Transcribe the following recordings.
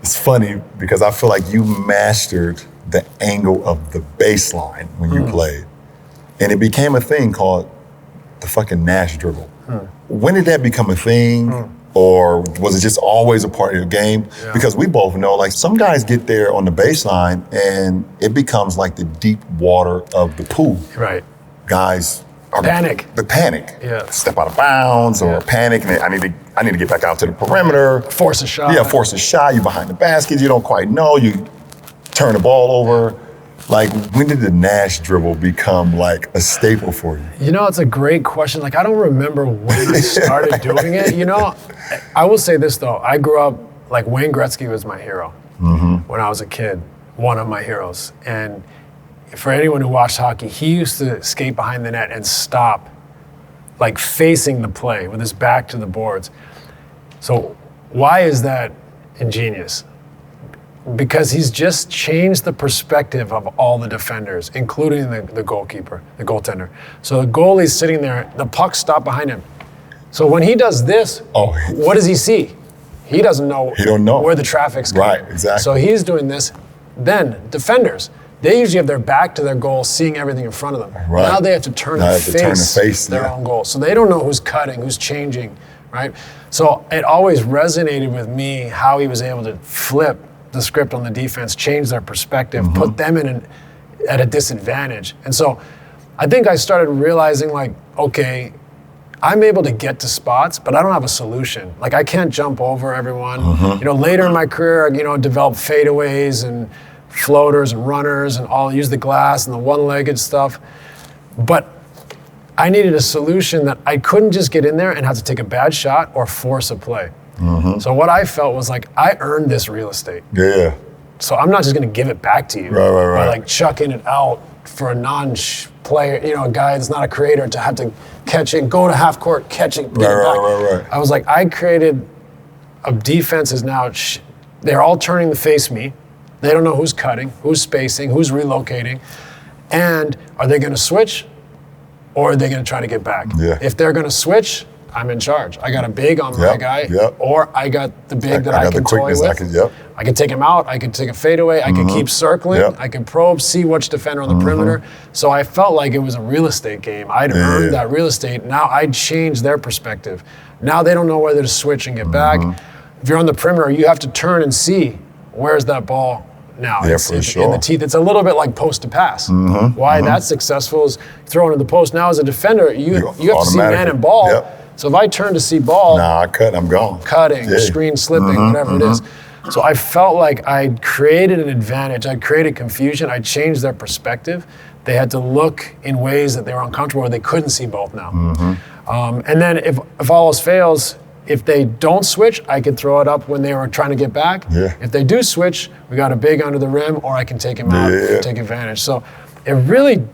it's funny because I feel like you mastered the angle of the baseline when you played. And it became a thing called the fucking Nash Dribble. When did that become a thing? Or was it just always a part of your game? Yeah. Because we both know, like, some guys get there on the baseline and it becomes like the deep water of the pool. Right. Guys are Panic. The panic. Yeah. Step out of bounds or panic, and I need to get back out to the perimeter. Force a shot. Yeah, force a shot. You're behind the basket. You don't quite know. You turn the ball over. Like, when did the Nash Dribble become like a staple for you? You know, it's a great question. Like, I don't remember when I started doing it. You know, I will say this though. I grew up, like, Wayne Gretzky was my hero when I was a kid, one of my heroes. And for anyone who watched hockey, he used to skate behind the net and stop, like, facing the play with his back to the boards. So why is that ingenious? Because he's just changed the perspective of all the defenders, including the goalkeeper, the goaltender. So the goalie's sitting there, the puck stopped behind him. So when he does this, what does he see? He doesn't know, where the traffic's going. Right, exactly. So he's doing this. Then defenders, they usually have their back to their goal, seeing everything in front of them. Right. Now they have to turn and face their own goal. So they don't know who's cutting, who's changing, right? So it always resonated with me how he was able to flip the script on the defense, change their perspective, put them at a disadvantage. And so I think I started realizing, like, okay, I'm able to get to spots, but I don't have a solution. Like, I can't jump over everyone. You know, later in my career, you know, developed fadeaways and floaters and runners and use the glass and the one-legged stuff. But I needed a solution that I couldn't just get in there and have to take a bad shot or force a play. So what I felt was, like, I earned this real estate. Yeah. So I'm not just going to give it back to you by, like, chucking it out for a non-player, you know, a guy that's not a creator to have to catch it, go to half court, catch it, get it back. I was like, I created a defense is now, they're all turning to face me. They don't know who's cutting, who's spacing, who's relocating, and are they going to switch or are they going to try to get back? If they're going to switch, I'm in charge. I got a big on my guy, or I got the big that I can toy with. I can take him out. I can take a fadeaway. I can keep circling. I can probe, see which defender on the perimeter. So I felt like it was a real estate game. I'd earned that real estate. Now I'd changed their perspective. Now they don't know whether to switch and get back. If you're on the perimeter, you have to turn and see where's that ball now. It's in the teeth. It's a little bit like post to pass. Why that's successful is throwing in the post. Now as a defender, you have to see man and ball. So if I turn to see ball, I cut, I'm gone. Cutting, screen slipping, whatever it is. So I felt like I created an advantage. I created confusion. I changed their perspective. They had to look in ways that they were uncomfortable or they couldn't see both now. And then if all else fails, if they don't switch, I could throw it up when they were trying to get back. If they do switch, we got a big under the rim, or I can take him out and take advantage. So it really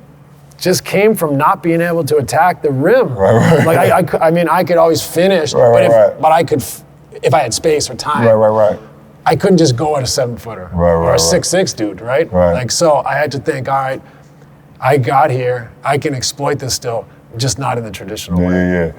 just came from not being able to attack the rim. Like I mean, I could always finish, but I could, if I had space or time. I couldn't just go at a 7-footer or a 6'6" dude, right? Like, so I had to think, all right, I got here, I can exploit this still, just not in the traditional way.